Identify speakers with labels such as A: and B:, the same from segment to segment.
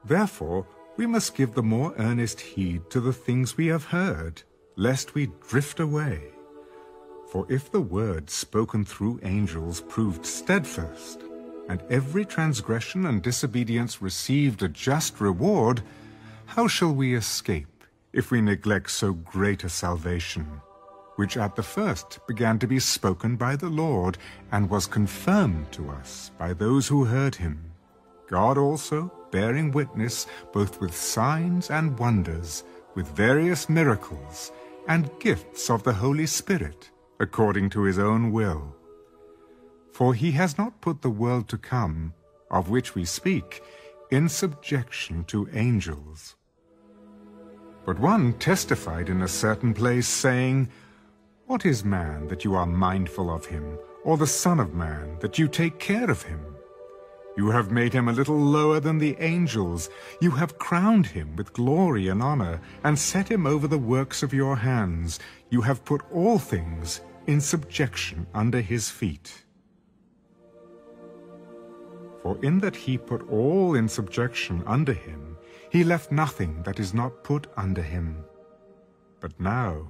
A: Therefore we must give the more earnest heed to the things we have heard, lest we drift away. For if the word spoken through angels proved steadfast, and every transgression and disobedience received a just reward, how shall we escape if we neglect so great a salvation, which at the first began to be spoken by the Lord, and was confirmed to us by those who heard him, God also bearing witness both with signs and wonders, with various miracles, and gifts of the Holy Spirit, according to his own will. For he has not put the world to come, of which we speak, in subjection to angels. But one testified in a certain place, saying, What is man that you are mindful of him, or the Son of Man that you take care of him? You have made him a little lower than the angels. You have crowned him with glory and honor, and set him over the works of your hands. You have put all things in subjection under his feet. For in that he put all in subjection under him, he left nothing that is not put under him. But now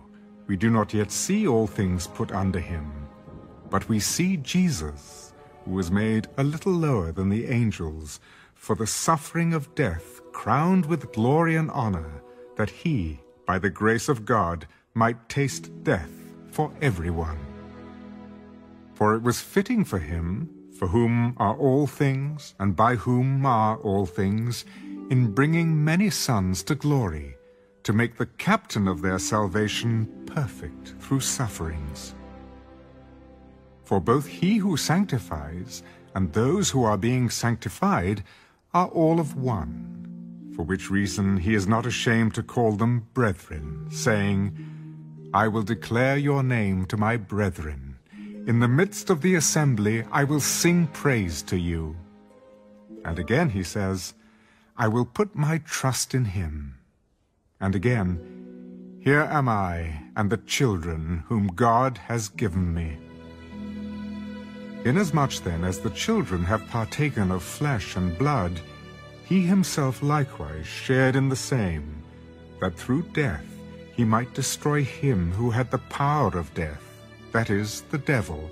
A: we do not yet see all things put under him, but we see Jesus, who was made a little lower than the angels, for the suffering of death, crowned with glory and honor, that he, by the grace of God, might taste death for everyone. For it was fitting for him, for whom are all things, and by whom are all things, in bringing many sons to glory, to make the captain of their salvation perfect through sufferings. For both he who sanctifies and those who are being sanctified are all of one, for which reason he is not ashamed to call them brethren, saying, I will declare your name to my brethren. In the midst of the assembly I will sing praise to you. And again he says, I will put my trust in him. And again, here am I and the children whom God has given me. Inasmuch then as the children have partaken of flesh and blood, he himself likewise shared in the same, that through death he might destroy him who had the power of death, that is, the devil,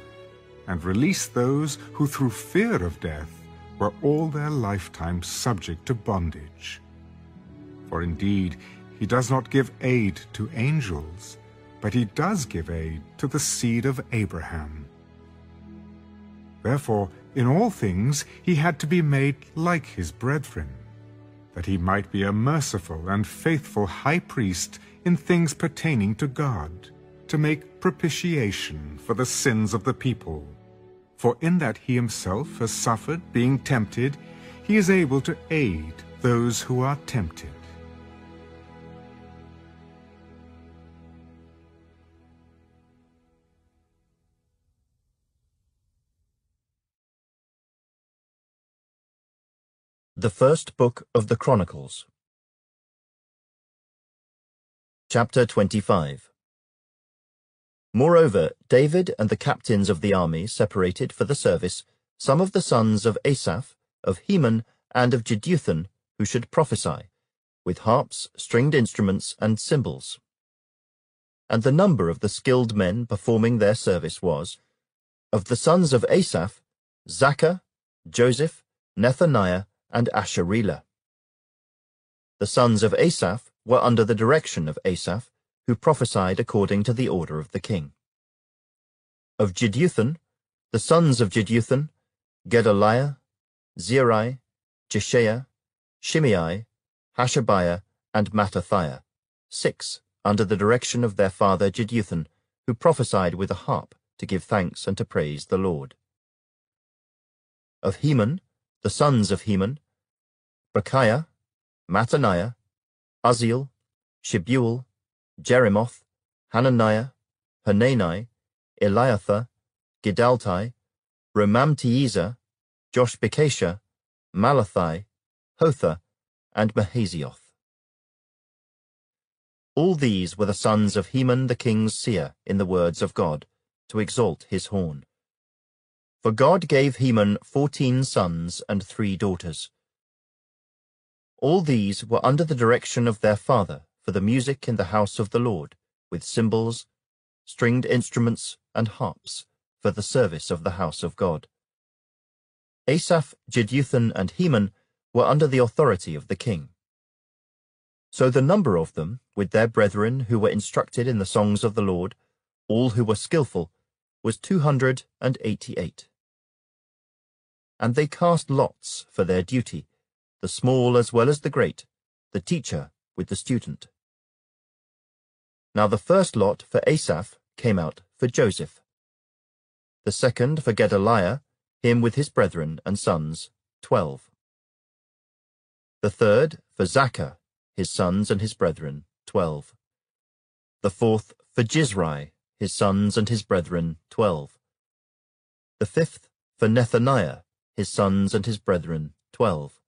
A: and release those who through fear of death were all their lifetime subject to bondage. For indeed, he does not give aid to angels, but he does give aid to the seed of Abraham. Therefore, in all things he had to be made like his brethren, that he might be a merciful and faithful high priest in things pertaining to God, to make propitiation for the sins of the people. For in that he himself has suffered, being tempted, he is able to aid those who are tempted.
B: The First Book of the Chronicles. Chapter 25. Moreover, David and the captains of the army separated for the service some of the sons of Asaph, of Heman, and of Jeduthun, who should prophesy, with harps, stringed instruments, and cymbals. And the number of the skilled men performing their service was, of the sons of Asaph, Zaccur, Joseph, Nethaniah, and Asherelah. The sons of Asaph were under the direction of Asaph, who prophesied according to the order of the king. Of Jeduthun, the sons of Jeduthun, Gedaliah, Zeri, Jeshaiah, Shimei, Hashabiah, and Mattathiah, 6, under the direction of their father Jeduthun, who prophesied with a harp to give thanks and to praise the Lord. Of Heman, the sons of Heman, Bechiah, Mattaniah, Uzziel, Shebuel, Jerimoth, Hananiah, Hanani, Eliathah, Giddalti, Romamtiezer, Joshbekasha, Malathi, Hotha, and Mahazioth. All these were the sons of Heman the king's seer in the words of God, to exalt his horn. For God gave Heman 14 sons and 3 daughters. All these were under the direction of their father for the music in the house of the Lord, with cymbals, stringed instruments, and harps, for the service of the house of God. Asaph, Jeduthun, and Heman were under the authority of the king. So the number of them, with their brethren who were instructed in the songs of the Lord, all who were skillful, was 288. And they cast lots for their duty, the small as well as the great, the teacher with the student. Now the first lot for Asaph came out for Joseph. The second for Gedaliah, him with his brethren and sons, 12. The third for Zaccur, his sons and his brethren, 12. The fourth for Jizri, his sons and his brethren, 12. The fifth for Nethaniah, his sons and his brethren, 12.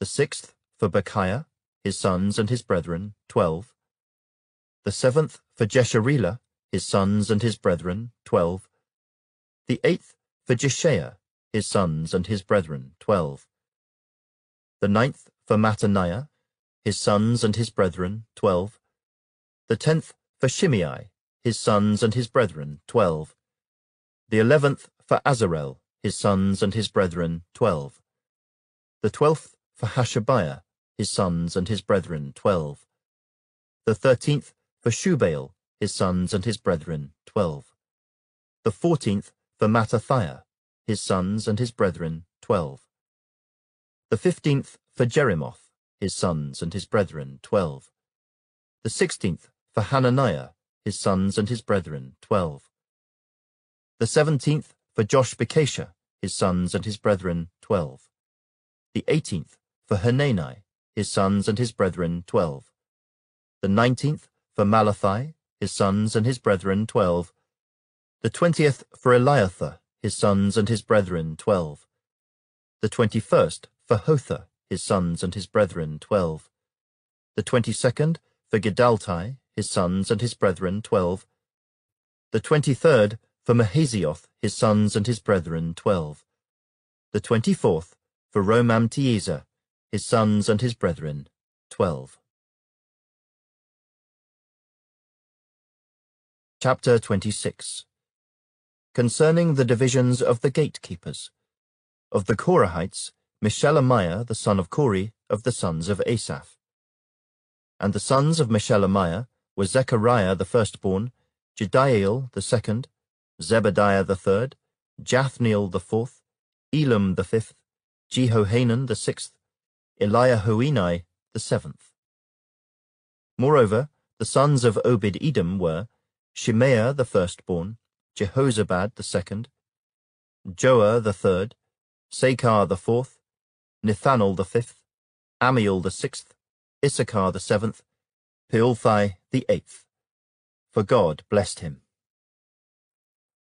B: The sixth for Bechiah, his sons and his brethren, 12. The seventh for Jeshareelah, his sons and his brethren, 12. The eighth for Jeshaiah, his sons and his brethren, 12. The ninth for Mattaniah, his sons and his brethren, 12. The 10th for Shimei, his sons and his brethren, 12. The 11th for Azarel, his sons and his brethren, 12. The 12th for Hashabiah, his sons and his brethren, 12. The 13th for Shubael, his sons and his brethren, 12. The 14th for Mattathiah, his sons and his brethren, 12. The 15th for Jerimoth, his sons and his brethren, 12. The 16th for Hananiah, his sons and his brethren, 12. The 17th for Joshbekashah, his sons and his brethren, 12. The 18th for Hanani, his sons and his brethren, 12. The 19th for Malathi, his sons and his brethren, 12. The 20th for Eliathah, his sons and his brethren, 12. The 21st for Hotha, his sons and his brethren, 12. The 22nd for Giddalti, his sons and his brethren, 12. The 23rd for Mahazioth, his sons and his brethren, 12. The 24th for Romamtiezer, his sons and his brethren, 12. Chapter 26. Concerning the divisions of the gatekeepers. Of the Korahites, Meshelemiah the son of Kori, of the sons of Asaph. And the sons of Meshelemiah were Zechariah the firstborn, Jediael the second, Zebadiah the third, Jathniel the fourth, Elam the fifth, Jehohanan the sixth, Eliahoenai the seventh. Moreover, the sons of Obed-Edom were Shemaiah the firstborn, Jehozabad the second, Joah the third, Sakar the fourth, Nethanel the fifth, Amiel the sixth, Issachar the seventh, Peulthai the eighth. For God blessed him.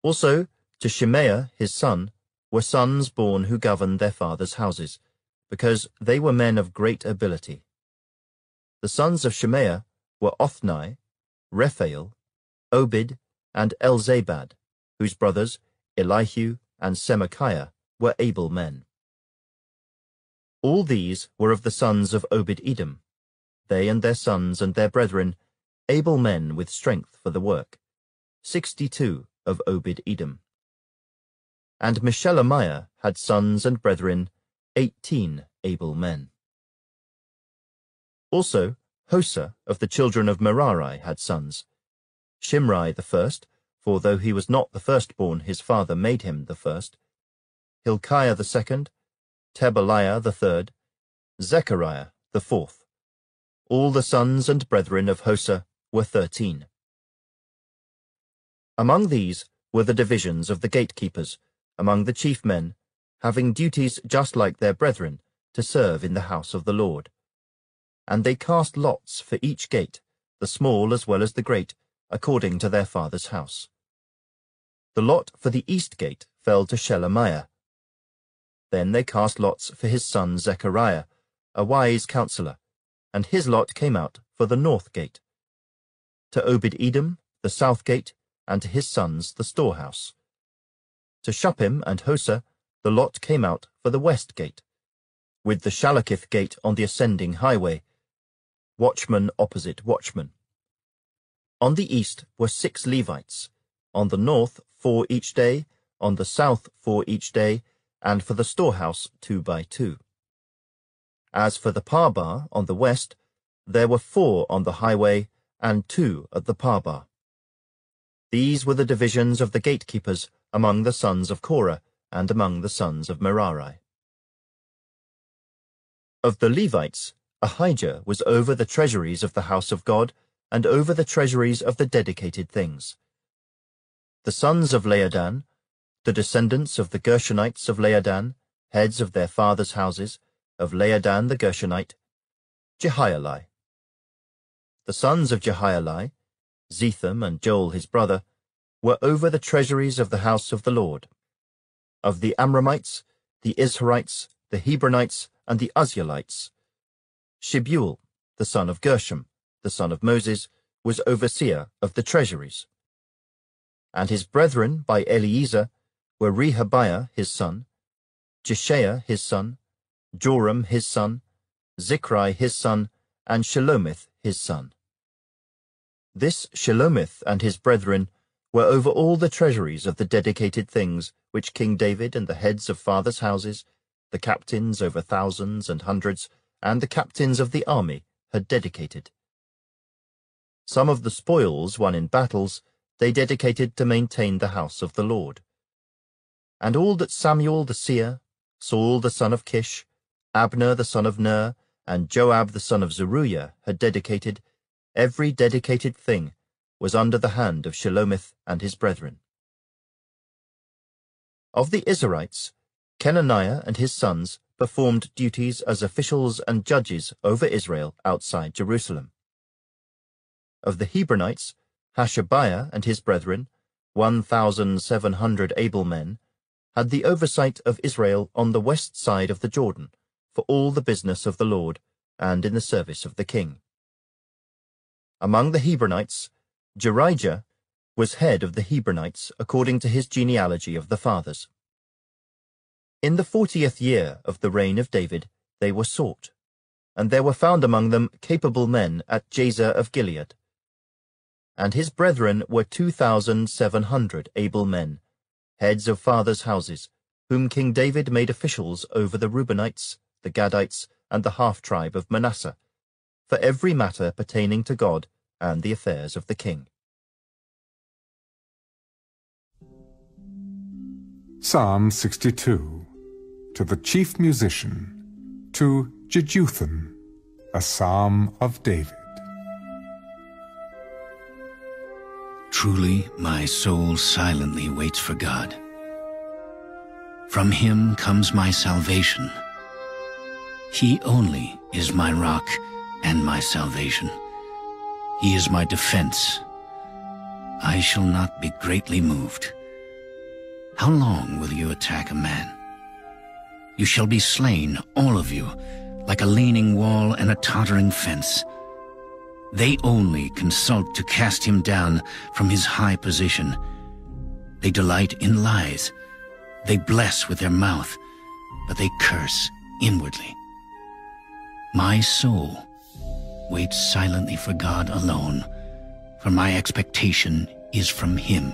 B: Also, to Shemaiah his son were sons born who governed their fathers' houses, because they were men of great ability. The sons of Shemaiah were Othni, Rephael, Obed, and Elzabad, whose brothers, Elihu and Semachiah, were able men. All these were of the sons of Obed-Edom, they and their sons and their brethren, able men with strength for the work, 62 of Obed-Edom. And Meshelemiah had sons and brethren, 18 able men. Also Hosa of the children of Merari had sons, Shimri the first, for though he was not the firstborn, his father made him the first, Hilkiah the second, Tebaliah the third, Zechariah the fourth. All the sons and brethren of Hosa were 13. Among these were the divisions of the gatekeepers, among the chief men, having duties just like their brethren, to serve in the house of the Lord. And they cast lots for each gate, the small as well as the great, according to their father's house. The lot for the east gate fell to Shelemiah. Then they cast lots for his son Zechariah, a wise counselor, and his lot came out for the north gate. To Obed-Edom, the south gate, and to his sons the storehouse. To Shuppim and Hosa, the lot came out for the west gate. with the Shalakith gate on the ascending highway, watchman opposite watchman. On the east were 6 Levites, on the north 4 each day, on the south 4 each day, and for the storehouse 2 by 2. As for the Parbar on the west, there were 4 on the highway and 2 at the Parbar. These were the divisions of the gatekeepers among the sons of Korah and among the sons of Merari. Of the Levites, Ahijah was over the treasuries of the house of God and over the treasuries of the dedicated things. The sons of Laadan, the descendants of the Gershonites of Laadan, heads of their fathers' houses, of Laadan the Gershonite, Jehieli. The sons of Jehieli, Zetham and Joel his brother, were over the treasuries of the house of the Lord. Of the Amramites, the Izharites, the Hebronites, and the Uzzielites, Shebuel, the son of Gershom, the son of Moses, was overseer of the treasuries. And his brethren by Eliezer were Rehabiah his son, Jeshaiah his son, Joram his son, Zichri his son, and Shelomith his son. This Shelomith and his brethren were over all the treasuries of the dedicated things which King David and the heads of fathers' houses, the captains over thousands and hundreds, and the captains of the army had dedicated. Some of the spoils won in battles they dedicated to maintain the house of the Lord. And all that Samuel the seer, Saul the son of Kish, Abner the son of Ner, and Joab the son of Zeruiah had dedicated, every dedicated thing was under the hand of Shelomith and his brethren. Of the Israelites, Kenaniah and his sons performed duties as officials and judges over Israel outside Jerusalem. Of the Hebronites, Hashabiah and his brethren, 1,700 able men, had the oversight of Israel on the west side of the Jordan, for all the business of the Lord, and in the service of the king. Among the Hebronites, Jerijah was head of the Hebronites according to his genealogy of the fathers. In the 40th year of the reign of David they were sought, and there were found among them capable men at Jazer of Gilead. And his brethren were 2,700 able men, heads of fathers' houses, whom King David made officials over the Reubenites, the Gadites, and the half-tribe of Manasseh, for every matter pertaining to God and the affairs of the king.
A: Psalm 62. To the chief musician, to Jeduthun, a psalm of David.
C: Truly, my soul silently waits for God. From him comes my salvation. He only is my rock and my salvation. He is my defense. I shall not be greatly moved. How long will you attack a man? You shall be slain, all of you, like a leaning wall and a tottering fence. They only consult to cast him down from his high position. They delight in lies. They bless with their mouth, but they curse inwardly. My soul waits silently for God alone, for my expectation is from him.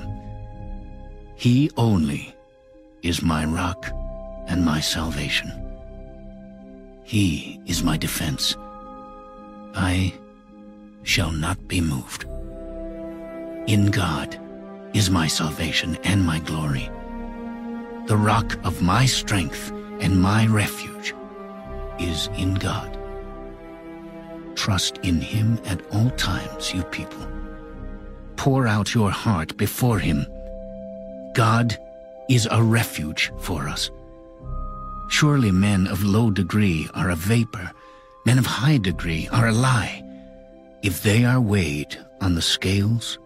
C: He only is my rock and my salvation. He is my defense. I shall not be moved. In God is my salvation and my glory, the rock of my strength and my refuge is in God. Trust in him at all times, you people. Pour out your heart before him. God is a refuge for us. Surely men of low degree are a vapor, men of high degree are a lie. If they are weighed on the scales,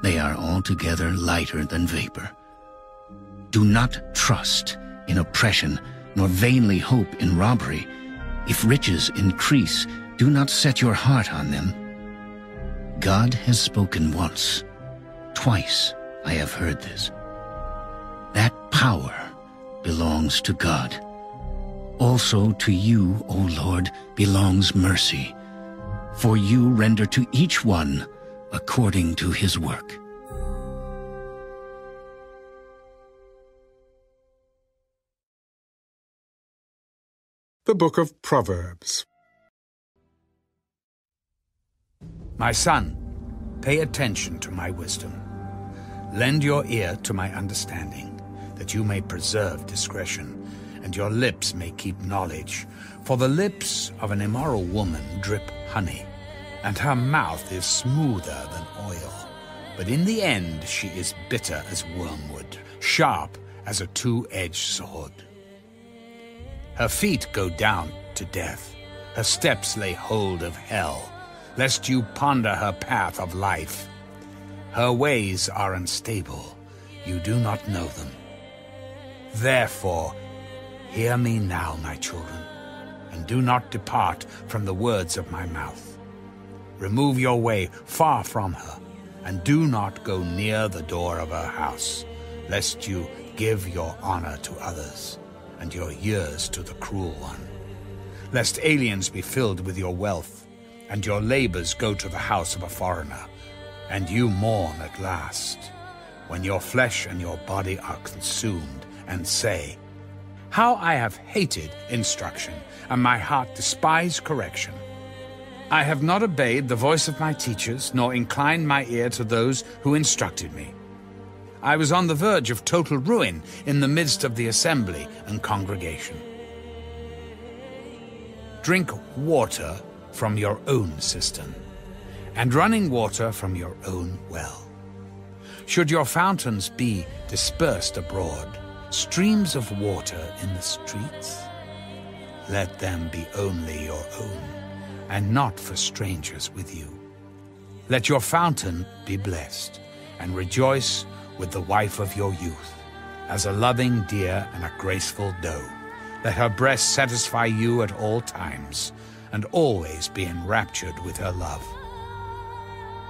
C: they are altogether lighter than vapor. Do not trust in oppression, nor vainly hope in robbery. If riches increase, do not set your heart on them. God has spoken once. Twice I have heard this. That power belongs to God. Also to you, O Lord, belongs mercy, for you render to each one according to his work.
A: The Book of Proverbs.
D: My son, pay attention to my wisdom. Lend your ear to my understanding, that you may preserve discretion, and your lips may keep knowledge. For the lips of an immoral woman drip honey, and her mouth is smoother than oil. But in the end she is bitter as wormwood, sharp as a two-edged sword. Her feet go down to death, her steps lay hold of hell, lest you ponder her path of life. Her ways are unstable, you do not know them. Therefore, hear me now, my children, and do not depart from the words of my mouth. Remove your way far from her, and do not go near the door of her house, lest you give your honor to others, and your years to the cruel one. Lest aliens be filled with your wealth, and your labors go to the house of a foreigner, and you mourn at last, when your flesh and your body are consumed, and say, how I have hated instruction, and my heart despised correction. I have not obeyed the voice of my teachers, nor inclined my ear to those who instructed me. I was on the verge of total ruin in the midst of the assembly and congregation. Drink water from your own cistern, and running water from your own well. Should your fountains be dispersed abroad, streams of water in the streets, let them be only your own, and not for strangers with you. Let your fountain be blessed, and rejoice with the wife of your youth, as a loving deer and a graceful doe. Let her breast satisfy you at all times, and always be enraptured with her love.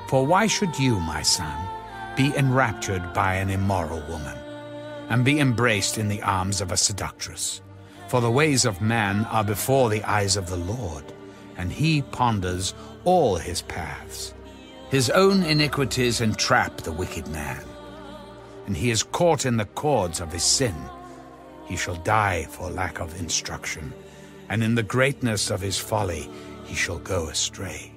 D: For why should you, my son, be enraptured by an immoral woman, and be embraced in the arms of a seductress? For the ways of man are before the eyes of the Lord, and he ponders all his paths. His own iniquities entrap the wicked man, and he is caught in the cords of his sin. He shall die for lack of instruction, and in the greatness of his folly he shall go astray.